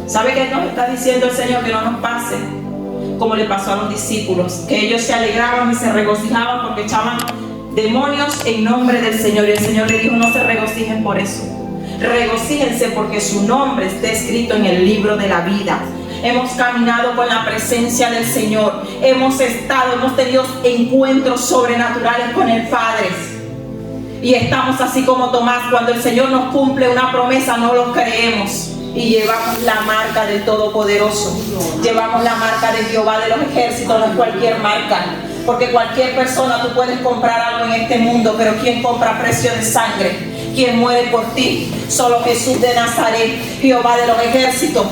¿Sabe qué nos está diciendo el Señor? Que no nos pase como le pasó a los discípulos, que ellos se alegraban y se regocijaban porque echaban demonios en nombre del Señor. Y el Señor le dijo: no se regocijen por eso, regocíjense porque su nombre está escrito en el libro de la vida. Hemos caminado con la presencia del Señor, hemos tenido encuentros sobrenaturales con el Padre. Y estamos así como Tomás: cuando el Señor nos cumple una promesa, no lo creemos. Y llevamos la marca del Todopoderoso, llevamos la marca de Jehová de los ejércitos. No es cualquier marca, porque cualquier persona, tú puedes comprar algo en este mundo, pero ¿quién compra a precio de sangre? ¿Quién muere por ti? Solo Jesús de Nazaret, Jehová de los ejércitos.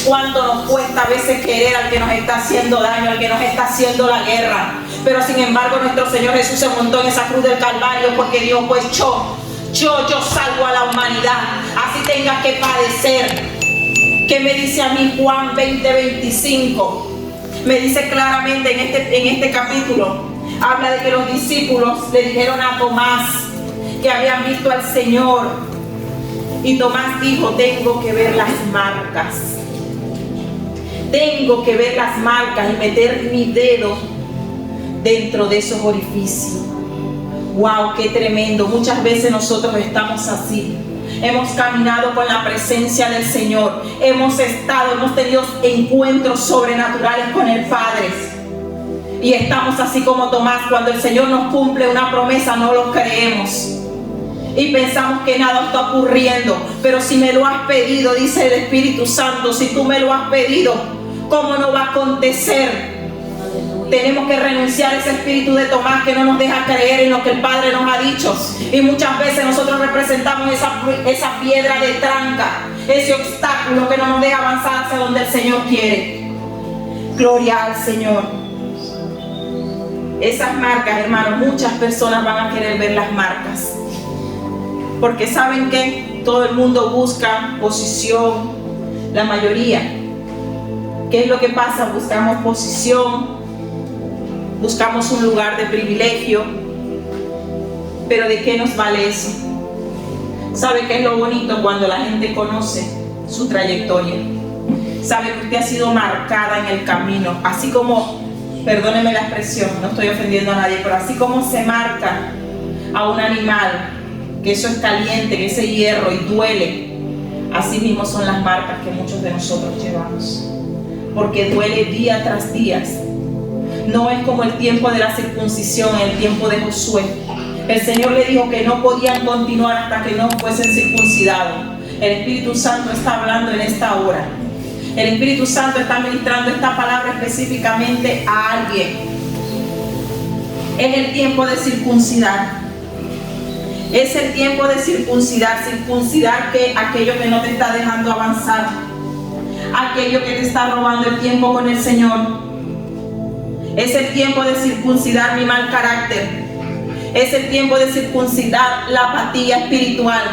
¿Cuánto nos cuesta a veces querer al que nos está haciendo daño, al que nos está haciendo la guerra? Pero sin embargo nuestro Señor Jesús se montó en esa cruz del Calvario porque dijo: pues yo salvo a la humanidad, así tengas que padecer. ¿Qué me dice a mí Juan 20:25? Me dice claramente en este capítulo, habla de que los discípulos le dijeron a Tomás que habían visto al Señor, y Tomás dijo: tengo que ver las marcas, tengo que ver las marcas y meter mi dedo dentro de esos orificios. ¡Wow! ¡Qué tremendo! Muchas veces nosotros estamos así. Hemos caminado con la presencia del Señor, hemos tenido encuentros sobrenaturales con el Padre. Y estamos así como Tomás: cuando el Señor nos cumple una promesa, no lo creemos. Y pensamos que nada está ocurriendo. Pero si me lo has pedido, dice el Espíritu Santo, si tú me lo has pedido, ¿cómo no va a acontecer? Tenemos que renunciar a ese espíritu de Tomás que no nos deja creer en lo que el Padre nos ha dicho. Y muchas veces nosotros representamos esa piedra de tranca, ese obstáculo que no nos deja avanzar hacia donde el Señor quiere. Gloria al Señor. Esas marcas, hermanos, muchas personas van a querer ver las marcas, porque saben que todo el mundo busca posición, la mayoría. ¿Qué es lo que pasa? Buscamos posición, buscamos un lugar de privilegio, pero ¿de qué nos vale eso? ¿Sabe qué es lo bonito? Cuando la gente conoce su trayectoria, sabe que usted ha sido marcada en el camino, así como, perdóneme la expresión, no estoy ofendiendo a nadie, pero así como se marca a un animal, que eso es caliente, que ese hierro y duele, así mismo son las marcas que muchos de nosotros llevamos, porque duele día tras día. No es como el tiempo de la circuncisión, el tiempo de Josué. El Señor le dijo que no podían continuar hasta que no fuesen circuncidados. El Espíritu Santo está hablando en esta hora. El Espíritu Santo está ministrando esta palabra específicamente a alguien. Es el tiempo de circuncidar. Es el tiempo de circuncidar. Circuncidar que aquello que no te está dejando avanzar, aquello que te está robando el tiempo con el Señor. Es el tiempo de circuncidar mi mal carácter. Es el tiempo de circuncidar la apatía espiritual.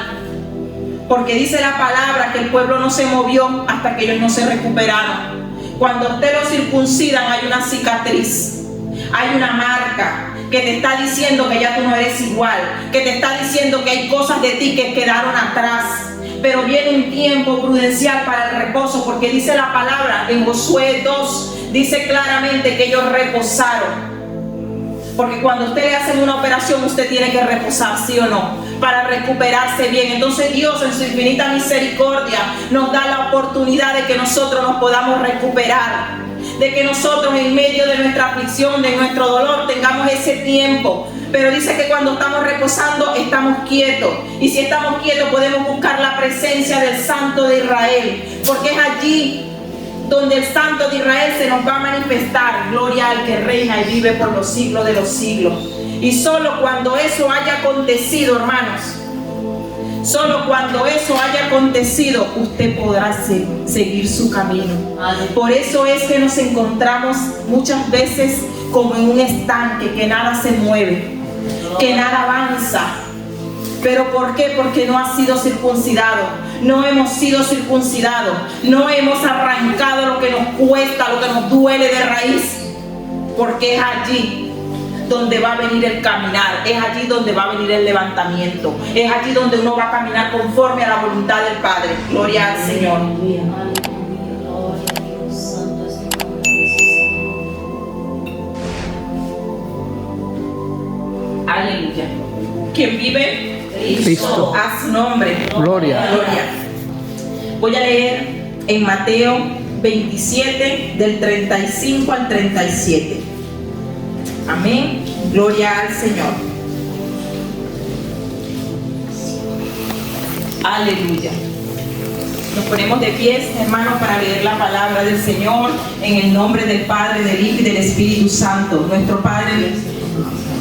Porque dice la palabra que el pueblo no se movió hasta que ellos no se recuperaron. Cuando usted lo circuncidan, hay una cicatriz, hay una marca que te está diciendo que ya tú no eres igual, que te está diciendo que hay cosas de ti que quedaron atrás. Pero viene un tiempo prudencial para el reposo, porque dice la palabra en Josué 2, dice claramente que ellos reposaron. Porque cuando usted le hacen una operación, usted tiene que reposar, ¿sí o no? Para recuperarse bien. Entonces Dios, en su infinita misericordia, nos da la oportunidad de que nosotros nos podamos recuperar, de que nosotros en medio de nuestra aflicción, de nuestro dolor, tengamos ese tiempo. Pero dice que cuando estamos reposando, estamos quietos. Y si estamos quietos, podemos buscar la presencia del Santo de Israel, porque es allí donde el Santo de Israel se nos va a manifestar. Gloria al que reina y vive por los siglos de los siglos. Y solo cuando eso haya acontecido, hermanos, solo cuando eso haya acontecido, usted podrá seguir su camino. Por eso es que nos encontramos muchas veces como en un estanque, que nada se mueve, que nada avanza. ¿Pero por qué? Porque no ha sido circuncidado. No hemos sido circuncidados. No hemos arrancado lo que nos cuesta, lo que nos duele de raíz. Porque es allí donde va a venir el caminar. Es allí donde va a venir el levantamiento. Es allí donde uno va a caminar conforme a la voluntad del Padre. Gloria al Señor. quien vive, Cristo. A su nombre. Gloria. Gloria. Voy a leer en Mateo 27, del 35 al 37. Amén. Gloria al Señor. Aleluya. Nos ponemos de pies, hermanos, para leer la palabra del Señor en el nombre del Padre, del Hijo y del Espíritu Santo. Nuestro Padre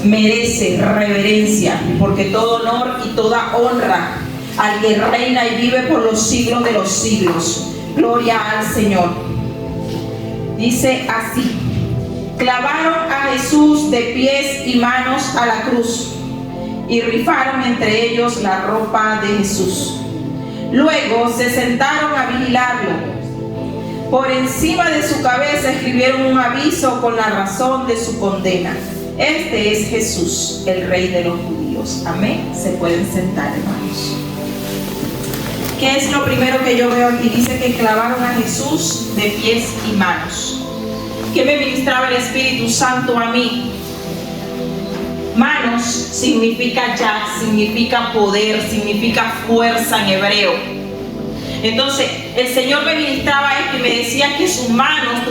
merece reverencia, porque todo honor y toda honra al que reina y vive por los siglos de los siglos. Gloria al Señor. Dice así: clavaron a Jesús de pies y manos a la cruz y rifaron entre ellos la ropa de Jesús. Luego se sentaron a vigilarlo. Por encima de su cabeza escribieron un aviso con la razón de su condena: este es Jesús, el Rey de los judíos. Amén. Se pueden sentar, hermanos. ¿Qué es lo primero que yo veo aquí? Dice que clavaron a Jesús de pies y manos. ¿Qué me ministraba el Espíritu Santo a mí? Manos significa yad, significa poder, significa fuerza en hebreo. Entonces, el Señor me ministraba esto y me decía que sus manos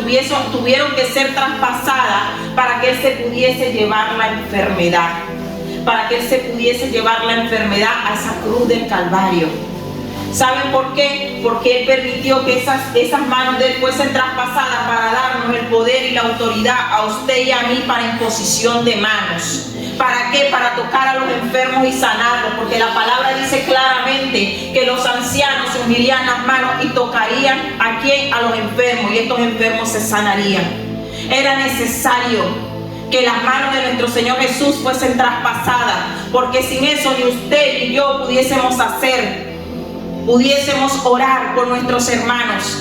tuvieron que ser traspasadas para que Él se pudiese llevar la enfermedad. Para que Él se pudiese llevar la enfermedad a esa cruz del Calvario. ¿Saben por qué? Porque Él permitió que esas manos de Él fuesen traspasadas para darnos el poder y la autoridad a usted y a mí para imposición de manos. ¿Para qué? Para tocar a los enfermos y sanarlos, porque la palabra dice claramente que los ancianos se unirían las manos y tocarían ¿a quién? A los enfermos, y estos enfermos se sanarían. Era necesario que las manos de nuestro Señor Jesús fuesen traspasadas, porque sin eso ni usted ni yo pudiésemos orar por nuestros hermanos.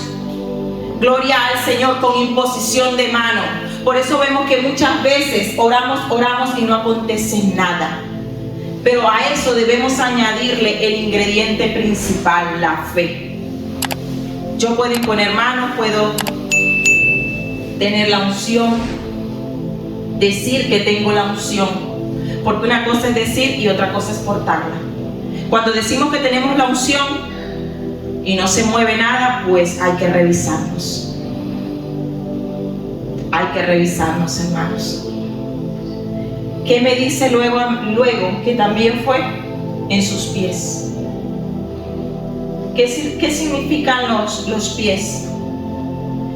Gloria al Señor, con imposición de mano. Por eso vemos que muchas veces oramos y no acontece nada. Pero a eso debemos añadirle el ingrediente principal, la fe. Yo puedo imponer manos, puedo tener la unción, decir que tengo la unción, porque una cosa es decir y otra cosa es portarla. Cuando decimos que tenemos la unción y no se mueve nada, pues hay que revisarnos. Hay que revisarnos, hermanos. ¿Qué me dice luego? Que también fue en sus pies. ¿Qué significan los pies?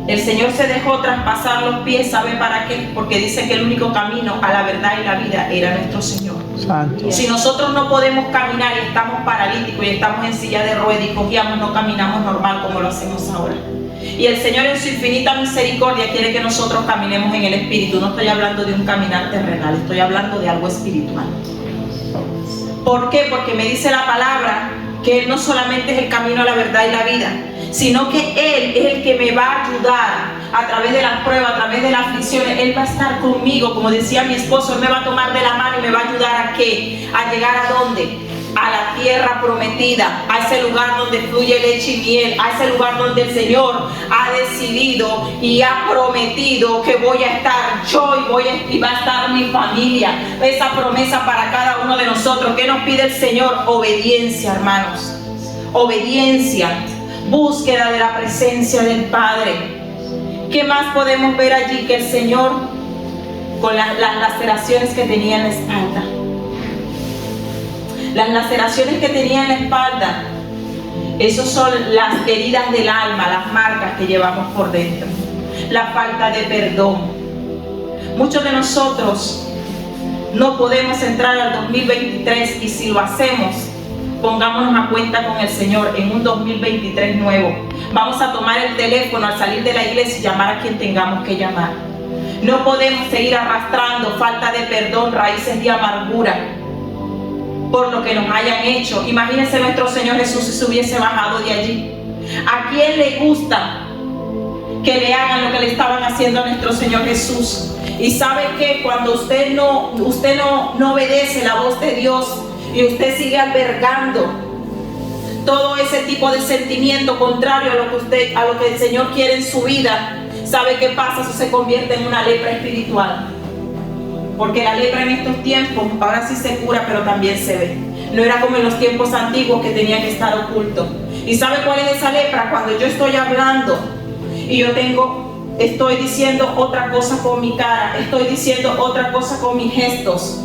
El Señor se dejó traspasar los pies, ¿sabe para qué? Porque dice que el único camino a la verdad y la vida era nuestro Señor. Santo. Si nosotros no podemos caminar y estamos paralíticos y estamos en silla de ruedas y cojeamos, no caminamos normal como lo hacemos ahora. Y el Señor en su infinita misericordia quiere que nosotros caminemos en el Espíritu. No estoy hablando de un caminar terrenal, estoy hablando de algo espiritual. ¿Por qué? Porque me dice la palabra que Él no solamente es el camino a la verdad y la vida, sino que Él es el que me va a ayudar a través de las pruebas, a través de las aflicciones. Él va a estar conmigo, como decía mi esposo. Él me va a tomar de la mano y me va a ayudar ¿a qué? A llegar ¿a dónde? A la tierra prometida, a ese lugar donde fluye leche y miel, a ese lugar donde el Señor ha decidido y ha prometido que voy a estar yo y va a estar mi familia. Esa promesa para cada uno de nosotros. ¿Qué nos pide el Señor? Obediencia, hermanos. Obediencia. Búsqueda de la presencia del Padre. ¿Qué más podemos ver allí? Que el Señor, con las laceraciones que tenía en la espalda, las laceraciones que tenía en la espalda, esas son las heridas del alma, las marcas que llevamos por dentro, la falta de perdón. Muchos de nosotros no podemos entrar al 2023, y si lo hacemos, pongámonos a cuenta con el Señor en un 2023 nuevo. Vamos a tomar el teléfono al salir de la iglesia y llamar a quien tengamos que llamar. No podemos seguir arrastrando falta de perdón, raíces de amargura por lo que nos hayan hecho. Imagínense nuestro Señor Jesús si se hubiese bajado de allí. ¿A quién le gusta que le hagan lo que le estaban haciendo a nuestro Señor Jesús? Y sabe que cuando usted no obedece la voz de Dios y usted sigue albergando todo ese tipo de sentimiento contrario a lo que el Señor quiere en su vida, ¿sabe qué pasa? Eso se convierte en una lepra espiritual. porque la lepra en estos tiempos ahora sí se cura, pero también se ve. No era como en los tiempos antiguos que tenía que estar oculto. ¿Y sabe cuál es esa lepra? Cuando yo estoy hablando y estoy diciendo otra cosa con mi cara, estoy diciendo otra cosa con mis gestos.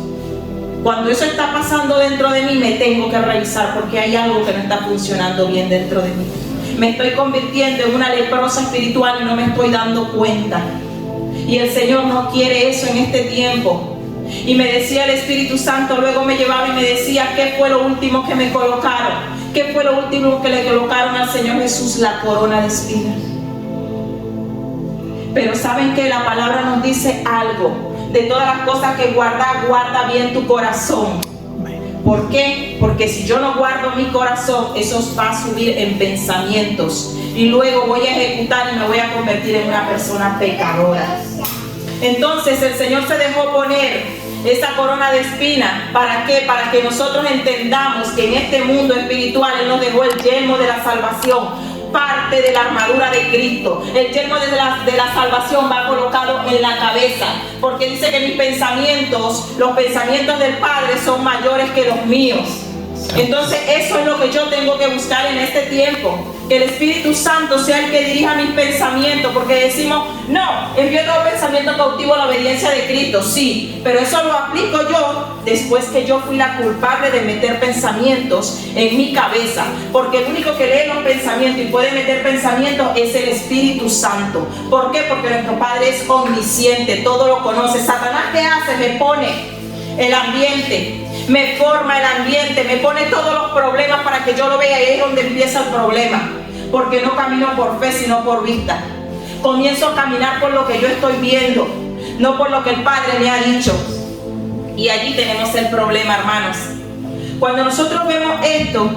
Cuando eso está pasando dentro de mí, me tengo que revisar porque hay algo que no está funcionando bien dentro de mí. Me estoy convirtiendo en una leprosa espiritual y no me estoy dando cuenta. Y el Señor no quiere eso en este tiempo. Y me decía el Espíritu Santo, luego me llevaba y me decía, ¿qué fue lo último que me colocaron? ¿Qué fue lo último que le colocaron al Señor Jesús? La corona de espinas. Pero ¿saben qué? La palabra nos dice algo. De todas las cosas que guarda bien tu corazón. ¿Por qué? Porque si yo no guardo mi corazón, eso va a subir en pensamientos. Y luego voy a ejecutar y me voy a convertir en una persona pecadora. Entonces el Señor se dejó poner esa corona de espinas. ¿Para qué? Para que nosotros entendamos que en este mundo espiritual Él nos dejó el yelmo de la salvación. Parte de la armadura de Cristo. El yelmo de la salvación va colocado en la cabeza, porque dice que mis pensamientos, los pensamientos del Padre son mayores que los míos. Entonces eso es lo que yo tengo que buscar en este tiempo, que el Espíritu Santo sea el que dirija mis pensamientos, porque decimos, no, envío todo pensamiento cautivo a la obediencia de Cristo, sí, pero eso lo aplico yo después que yo fui la culpable de meter pensamientos en mi cabeza, porque el único que lee los pensamientos y puede meter pensamientos es el Espíritu Santo. ¿Por qué? Porque nuestro Padre es omnisciente, todo lo conoce. Satanás, ¿qué hace? Me pone el ambiente, me forma el ambiente, me pone todos los problemas para que yo lo vea, y ahí es donde empieza el problema, porque no camino por fe sino por vista. Comienzo a caminar por lo que yo estoy viendo, no por lo que el Padre me ha dicho, y allí tenemos el problema, hermanos. Cuando nosotros vemos esto,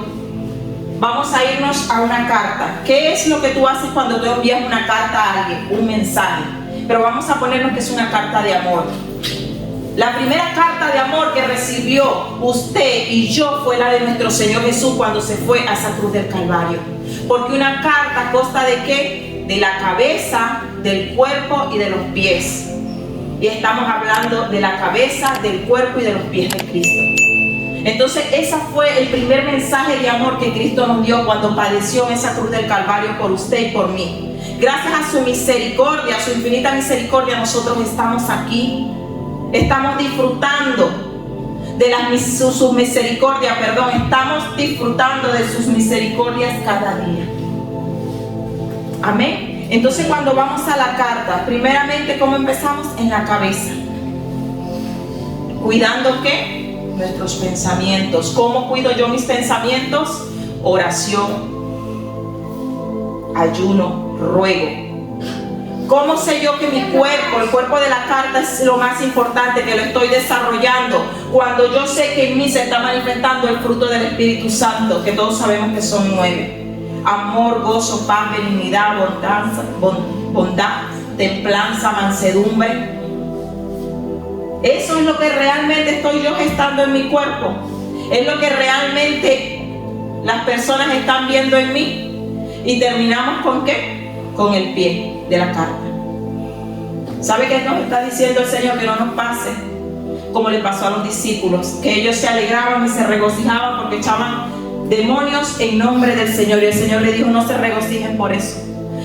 vamos a irnos a una carta. ¿Qué es lo que tú haces cuando tú envías una carta a alguien? Un mensaje, pero vamos a ponernos que es una carta de amor. La primera carta de amor que recibió usted y yo fue la de nuestro Señor Jesús cuando se fue a esa cruz del Calvario. Porque una carta consta de ¿qué? De la cabeza, del cuerpo y de los pies. Y estamos hablando de la cabeza, del cuerpo y de los pies de Cristo. Entonces ese fue el primer mensaje de amor que Cristo nos dio cuando padeció en esa cruz del Calvario por usted y por mí. Gracias a su misericordia, a su infinita misericordia, nosotros estamos aquí. Estamos disfrutando de sus misericordias, estamos disfrutando de sus misericordias cada día. Amén. Entonces cuando vamos a la carta, primeramente, ¿cómo empezamos? En la cabeza. ¿Cuidando qué? Nuestros pensamientos. ¿Cómo cuido yo mis pensamientos? Oración, ayuno, ruego. ¿Cómo sé yo que mi cuerpo, el cuerpo de la carta es lo más importante, que lo estoy desarrollando? Cuando yo sé que en mí se está manifestando el fruto del Espíritu Santo, que todos sabemos que son 9. Amor, gozo, paz, benignidad, bondad, templanza, mansedumbre. Eso es lo que realmente estoy yo gestando en mi cuerpo. Es lo que realmente las personas están viendo en mí. Y terminamos ¿con qué? Con el pie de la carta. ¿Sabe qué nos está diciendo el Señor? Que no nos pase como le pasó a los discípulos, que ellos se alegraban y se regocijaban porque echaban demonios en nombre del Señor, y el Señor le dijo: no se regocijen por eso,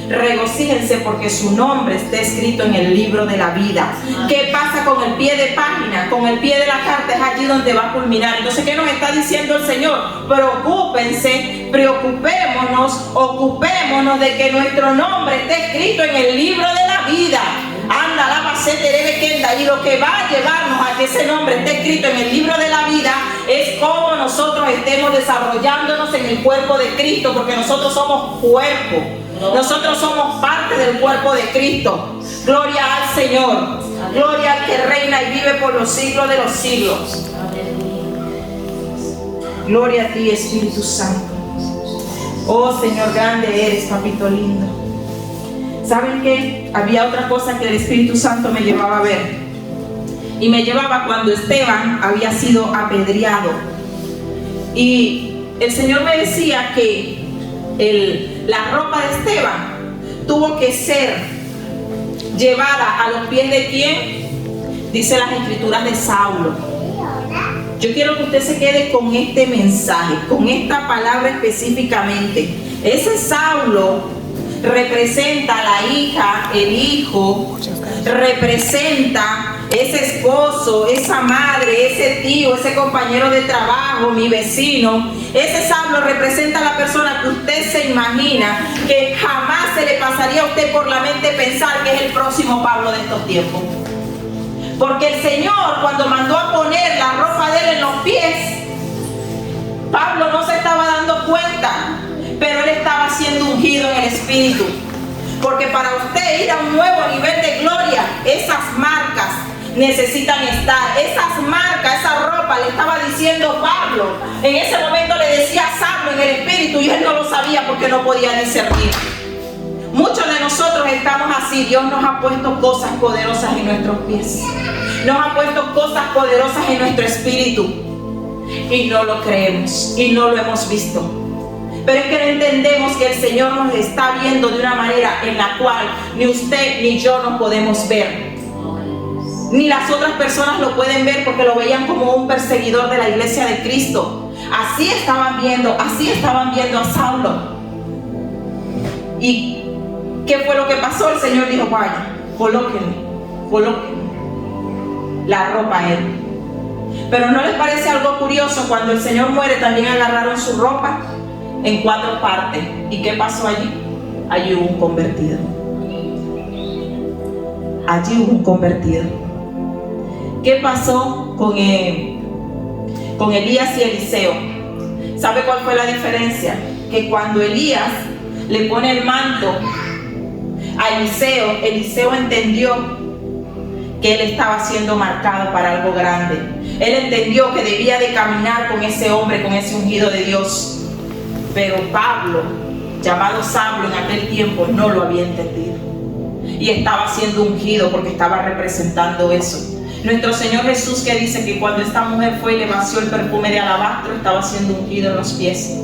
regocíjense porque su nombre está escrito en el libro de la vida. ¿Qué pasa con el pie de página? Con el pie de la carta es allí donde va a culminar. Entonces, ¿qué nos está diciendo el Señor? Preocúpense, preocupémonos, ocupémonos de que nuestro nombre esté escrito en el libro de la vida. Anda, la macete debe quedar, y lo que va a llevarnos a que ese nombre esté escrito en el libro de la vida es cómo nosotros estemos desarrollándonos en el cuerpo de Cristo, porque nosotros somos cuerpo. Nosotros somos parte del cuerpo de Cristo. Gloria al Señor. Gloria al que reina y vive por los siglos de los siglos. Gloria a ti, Espíritu Santo. Oh Señor, grande eres, papito lindo. ¿Saben qué? Había otra cosa que el Espíritu Santo me llevaba a ver. Y me llevaba cuando Esteban había sido apedreado. Y el Señor me decía que la ropa de Esteban tuvo que ser llevada a los pies de ¿quién? dice las escrituras de Saulo. Yo quiero que usted se quede con este mensaje, con esta palabra específicamente. Ese Saulo representa a la hija, el hijo, representa ese esposo, esa madre, ese tío, ese compañero de trabajo, mi vecino. Ese Saulo representa a la persona que usted se imagina que jamás se le pasaría a usted por la mente pensar que es el próximo Pablo de estos tiempos. Porque el Señor, cuando mandó a poner la ropa de él en los pies, Pablo no se estaba dando cuenta, pero él estaba siendo ungido en el Espíritu. Porque para usted ir a un nuevo nivel de gloria, esas marcas necesitan estar. Esas marcas, esa ropa, le estaba diciendo Pablo. En ese momento le decía Saulo en el Espíritu y él no lo sabía porque no podía discernir. Muchos de nosotros estamos así. Dios nos ha puesto cosas poderosas en nuestros pies. Nos ha puesto cosas poderosas en nuestro espíritu. Y no lo creemos y no lo hemos visto. Pero es que no entendemos que el Señor nos está viendo de una manera en la cual ni usted ni yo nos podemos ver. Ni las otras personas lo pueden ver porque lo veían como un perseguidor de la iglesia de Cristo. Así estaban viendo a Saulo. ¿Y qué fue lo que pasó? El Señor dijo, vaya, colóquenle la ropa a él. Pero ¿no les parece algo curioso? Cuando el Señor muere también agarraron su ropa en 4 partes. ¿Y qué pasó allí? Allí hubo un convertido. Allí hubo un convertido. ¿Qué pasó con Elías y Eliseo? ¿Sabe cuál fue la diferencia? Que cuando Elías le pone el manto a Eliseo, Eliseo entendió que él estaba siendo marcado para algo grande. Él entendió que debía de caminar con ese hombre, con ese ungido de Dios. Pero Pablo, llamado Saulo en aquel tiempo, no lo había entendido. Y estaba siendo ungido porque estaba representando eso. Nuestro Señor Jesús, que dice que cuando esta mujer fue y le vació el perfume de alabastro, estaba siendo ungido en los pies.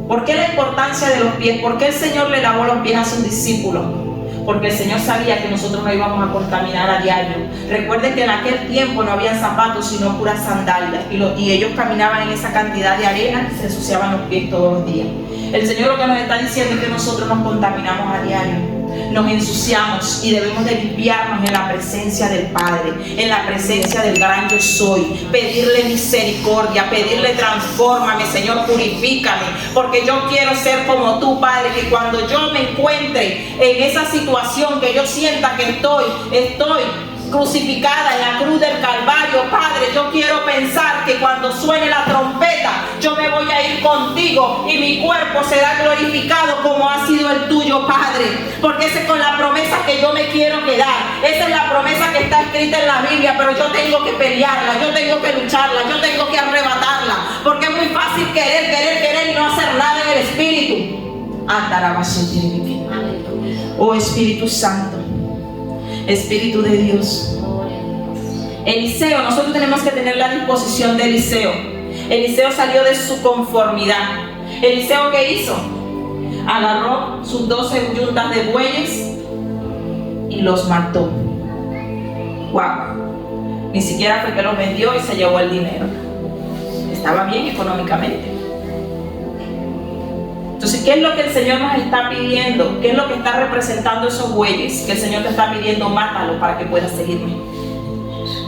¿Por qué la importancia de los pies? ¿Por qué el Señor le lavó los pies a sus discípulos? Porque el Señor sabía que nosotros no íbamos a contaminar a diario. Recuerden que en aquel tiempo no había zapatos, sino puras sandalias. Y ellos caminaban en esa cantidad de arena y se ensuciaban los pies todos los días. El Señor lo que nos está diciendo es que nosotros nos contaminamos a diario. Nos ensuciamos y debemos de limpiarnos en la presencia del Padre, en la presencia del gran yo soy, pedirle misericordia, pedirle transfórmame, Señor, purifícame, porque yo quiero ser como tú, Padre, que cuando yo me encuentre en esa situación que yo sienta que estoy crucificada en la cruz del Calvario, Padre, yo quiero pensar que cuando suene la trompeta yo me voy a ir contigo y mi cuerpo será glorificado como ha sido el tuyo, Padre, porque esa es con la promesa que yo me quiero quedar. Esa es la promesa que está escrita en la Biblia, pero yo tengo que pelearla, yo tengo que lucharla, yo tengo que arrebatarla, porque es muy fácil querer y no hacer nada en el Espíritu. Oh Espíritu Santo, Espíritu de Dios. Eliseo, nosotros tenemos que tener la disposición de Eliseo. Eliseo salió de su conformidad. Eliseo, ¿qué hizo? Agarró sus 12 yuntas de bueyes y los mató. Wow. Ni siquiera fue que los vendió y se llevó el dinero. Estaba bien económicamente. Entonces, ¿qué es lo que el Señor nos está pidiendo? ¿Qué es lo que está representando esos bueyes? Que el Señor te está pidiendo, mátalo para que puedas seguirme.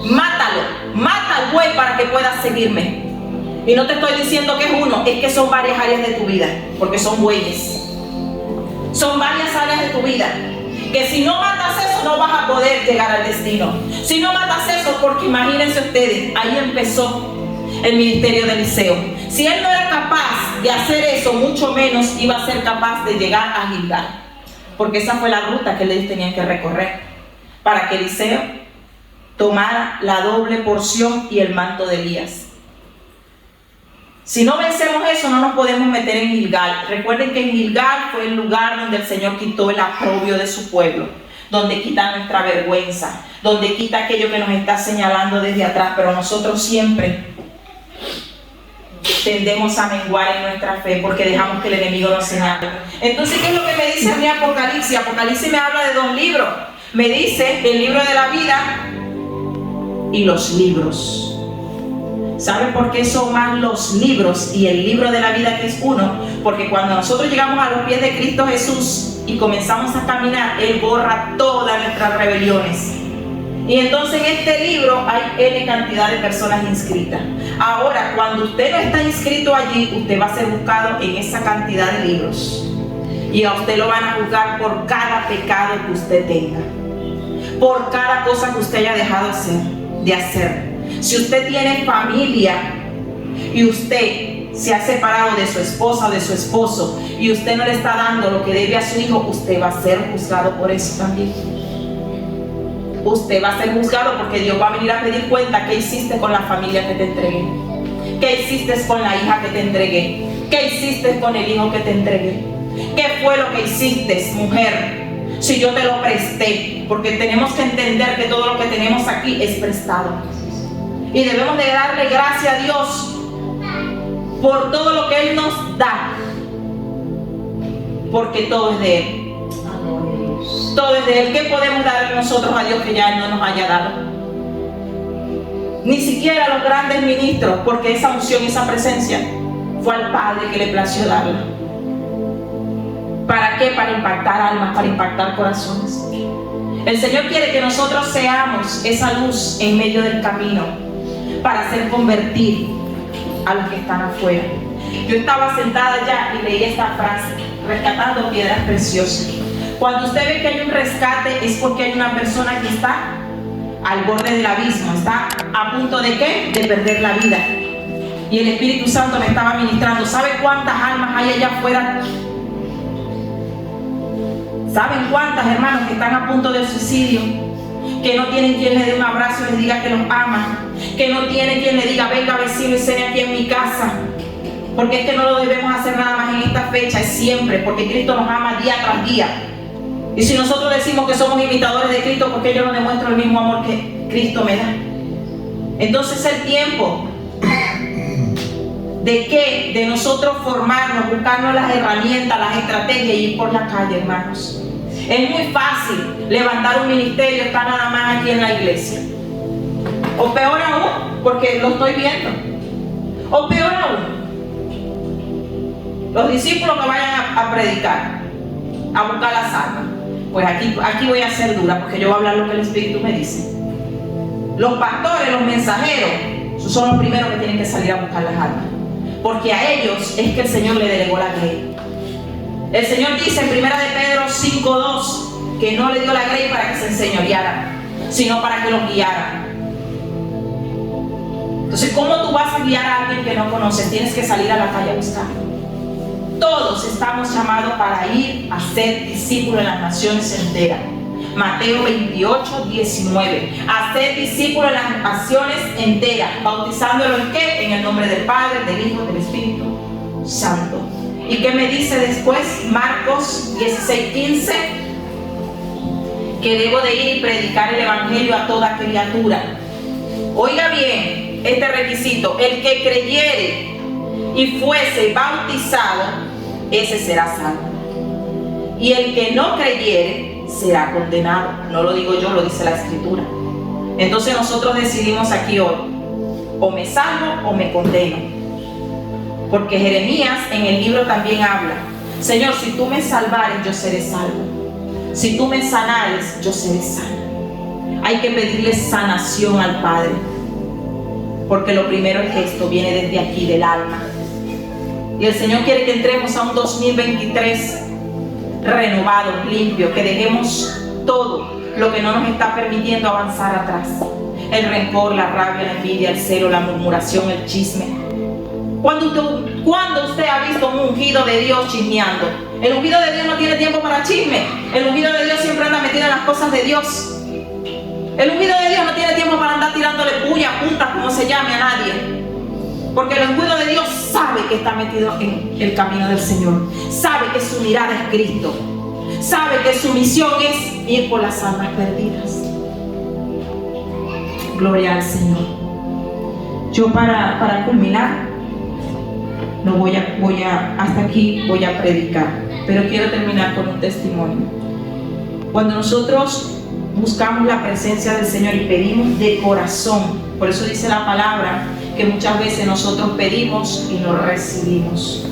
Mátalo, mata al buey para que puedas seguirme. Y no te estoy diciendo que es uno, es que son varias áreas de tu vida, porque son bueyes. Son varias áreas de tu vida. Que si no matas eso, no vas a poder llegar al destino. Si no matas eso, porque imagínense ustedes, ahí empezó el ministerio de Eliseo. Si él no era capaz de hacer eso, mucho menos iba a ser capaz de llegar a Gilgal, porque esa fue la ruta que ellos tenían que recorrer para que Eliseo tomara la doble porción y el manto de Elías. Si no vencemos eso, no nos podemos meter en Gilgal. Recuerden que en Gilgal fue el lugar donde el Señor quitó el oprobio de su pueblo, donde quita nuestra vergüenza, donde quita aquello que nos está señalando desde atrás, pero nosotros siempre tendemos a menguar en nuestra fe porque dejamos que el enemigo nos señale. Entonces, ¿qué es lo que me dice a mí Apocalipsis? Apocalipsis me habla de 2 libros. Me dice el libro de la vida y los libros. ¿Sabe por qué son más los libros y el libro de la vida que es uno? Porque cuando nosotros llegamos a los pies de Cristo Jesús y comenzamos a caminar, Él borra todas nuestras rebeliones. Y entonces en este libro hay N cantidad de personas inscritas. Ahora, cuando usted no está inscrito allí, usted va a ser buscado en esa cantidad de libros. Y a usted lo van a juzgar por cada pecado que usted tenga, por cada cosa que usted haya dejado de hacer. Si usted tiene familia y usted se ha separado de su esposa o de su esposo y usted no le está dando lo que debe a su hijo, usted va a ser juzgado por eso también. Usted va a ser juzgado porque Dios va a venir a pedir cuenta. ¿Qué hiciste con la familia que te entregué? ¿Qué hiciste con la hija que te entregué? ¿Qué hiciste con el hijo que te entregué? ¿Qué fue lo que hiciste, mujer? Si yo te lo presté, porque tenemos que entender que todo lo que tenemos aquí es prestado. Y debemos de darle gracias a Dios por todo lo que Él nos da, porque todo es de Él. Todo es de Él. ¿Qué podemos darle nosotros a Dios que ya Él no nos haya dado? Ni siquiera los grandes ministros, porque esa unción, esa presencia fue al Padre que le plació darla. ¿Para qué? Para impactar almas, para impactar corazones. El Señor quiere que nosotros seamos esa luz en medio del camino para hacer convertir a los que están afuera. Yo estaba sentada allá y leí esta frase: rescatando piedras preciosas. Cuando usted ve que hay un rescate es porque hay una persona que está al borde del abismo, está a punto de ¿qué? De perder la vida. Y el Espíritu Santo me estaba ministrando. ¿Sabe cuántas almas hay allá afuera? ¿Saben cuántas, hermanos, que están a punto de suicidio? Que no tienen quien les dé un abrazo y les diga que los ama. Que no tienen quien le diga: venga vecino y cene aquí en mi casa. Porque es que no lo debemos hacer nada más en esta fecha, es siempre, porque Cristo nos ama día tras día. Y si nosotros decimos que somos imitadores de Cristo, ¿por qué yo no demuestro el mismo amor que Cristo me da? Entonces es el tiempo ¿de qué? De nosotros formarnos, buscarnos las herramientas, las estrategias y ir por la calle, hermanos. Es muy fácil levantar un ministerio, está nada más aquí en la iglesia. O peor aún, porque lo estoy viendo. O peor aún, los discípulos que vayan a predicar, a buscar las almas. Pues aquí voy a ser dura, porque yo voy a hablar lo que el Espíritu me dice. Los pastores, los mensajeros, son los primeros que tienen que salir a buscar las almas, porque a ellos es que el Señor le delegó la grey. El Señor dice en 1 Pedro 5:2 que no le dio la grey para que se enseñorearan, sino para que los guiaran. Entonces, ¿cómo tú vas a guiar a alguien que no conoces? Tienes que salir a la calle a buscar. Todos estamos llamados para ir a ser discípulos en las naciones enteras. Mateo 28:19. Hacer discípulos en las naciones enteras, bautizándolos ¿en qué? En el nombre del Padre, del Hijo, del Espíritu Santo. ¿Y qué me dice después? Marcos 16:15. Que debo de ir y predicar el Evangelio a toda criatura. Oiga bien este requisito: el que creyere y fuese bautizado, ese será salvo. Y el que no creyere será condenado. No lo digo yo, lo dice la Escritura. Entonces nosotros decidimos aquí hoy: o me salvo o me condeno. Porque Jeremías en el libro también habla: Señor, si tú me salvares, yo seré salvo. Si tú me sanares, yo seré sano. Hay que pedirle sanación al Padre, porque lo primero es que esto viene desde aquí, del alma. Y el Señor quiere que entremos a un 2023 renovado, limpio, que dejemos todo lo que no nos está permitiendo avanzar atrás. El rencor, la rabia, la envidia, el celo, la murmuración, el chisme. ¿Cuándo usted ha visto un ungido de Dios chismeando? El ungido de Dios no tiene tiempo para chisme. El ungido de Dios siempre anda metido en las cosas de Dios. El ungido de Dios no tiene tiempo para andar tirándole puya, punta, como se llame, a nadie. Porque el ungido de Dios sabe que está metido en el camino del Señor. Sabe que su mirada es Cristo. Sabe que su misión es ir por las almas perdidas. Gloria al Señor. Yo para culminar, no hasta aquí voy a predicar, pero quiero terminar con un testimonio. Cuando nosotros buscamos la presencia del Señor y pedimos de corazón. Por eso dice la palabra que muchas veces nosotros pedimos y no recibimos.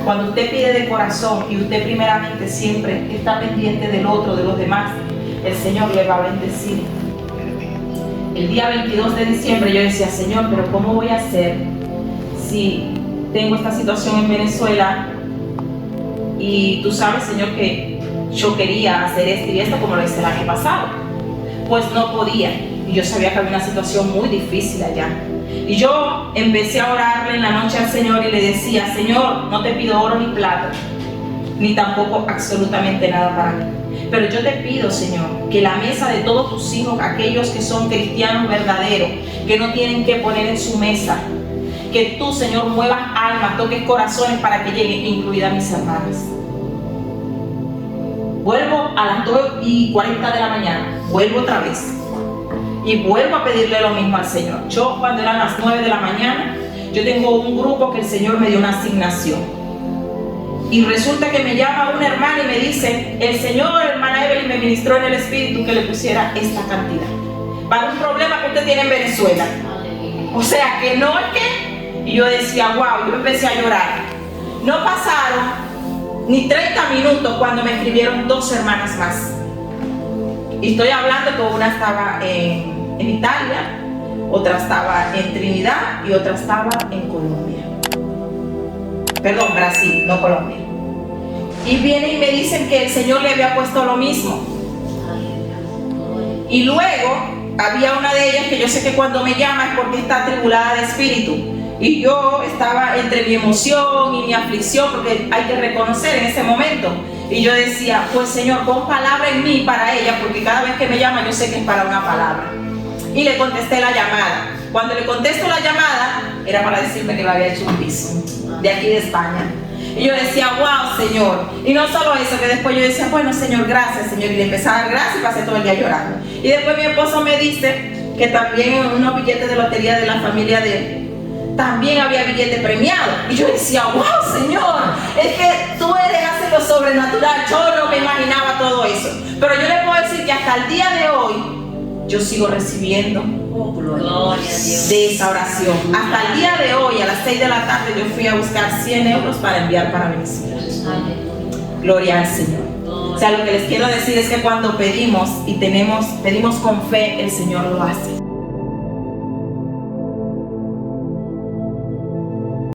Cuando usted pide de corazón y usted primeramente siempre está pendiente del otro, de los demás, el Señor le va a bendecir. El día 22 de diciembre yo decía, Señor, pero ¿cómo voy a hacer si tengo esta situación en Venezuela? Y tú sabes, Señor, que yo quería hacer esto y esto como lo hice el año pasado. Pues no podía. Y yo sabía que había una situación muy difícil allá. Y yo empecé a orarle en la noche al Señor y le decía, Señor, no te pido oro ni plata, ni tampoco absolutamente nada para mí. Pero yo te pido, Señor, que la mesa de todos tus hijos, aquellos que son cristianos verdaderos, que no tienen que poner en su mesa, que tú, Señor, muevas almas, toques corazones para que lleguen, incluidas mis hermanas. Vuelvo a las 2:40 de la mañana, vuelvo otra vez y vuelvo a pedirle lo mismo al Señor. Yo, cuando eran las 9 de la mañana, yo tengo un grupo que el Señor me dio una asignación. Y resulta que me llama una hermana y me dice, el Señor, hermana Evelyn, me ministró en el Espíritu que le pusiera esta cantidad para un problema que usted tiene en Venezuela. O sea, que no es que... Y yo decía, wow, yo empecé a llorar. No pasaron ni 30 minutos cuando me escribieron 2 hermanas más. Y estoy hablando que una estaba en Italia, otra estaba en Trinidad y otra estaba en Colombia. Perdón, Brasil, no Colombia. Y vienen y me dicen que el Señor le había puesto lo mismo. Y luego había una de ellas que yo sé que cuando me llama es porque está atribulada de espíritu. Y yo estaba entre mi emoción y mi aflicción, porque hay que reconocer en ese momento. Y yo decía, pues Señor, pon palabra en mí para ella, porque cada vez que me llama yo sé que es para una palabra. Y le contesté la llamada. Cuando le contesto la llamada, era para decirme que me había hecho un piso de aquí de España. Y yo decía, wow, Señor. Y no solo eso, que después yo decía, bueno, Señor, gracias, Señor. Y le empecé a dar gracias y pasé todo el día llorando. Y después mi esposo me dice que también en unos billetes de lotería de la familia de él, también había billete premiado. Y yo decía, wow, Señor, es que tú haces lo sobrenatural. Yo no me imaginaba todo eso. Pero yo le puedo decir que hasta el día de hoy, yo sigo recibiendo de esa oración. Hasta el día de hoy, a las 6 de la tarde, yo fui a buscar 100 euros para enviar para Venezuela. Gloria al Señor. O sea, lo que les quiero decir es que cuando pedimos y pedimos con fe, el Señor lo hace.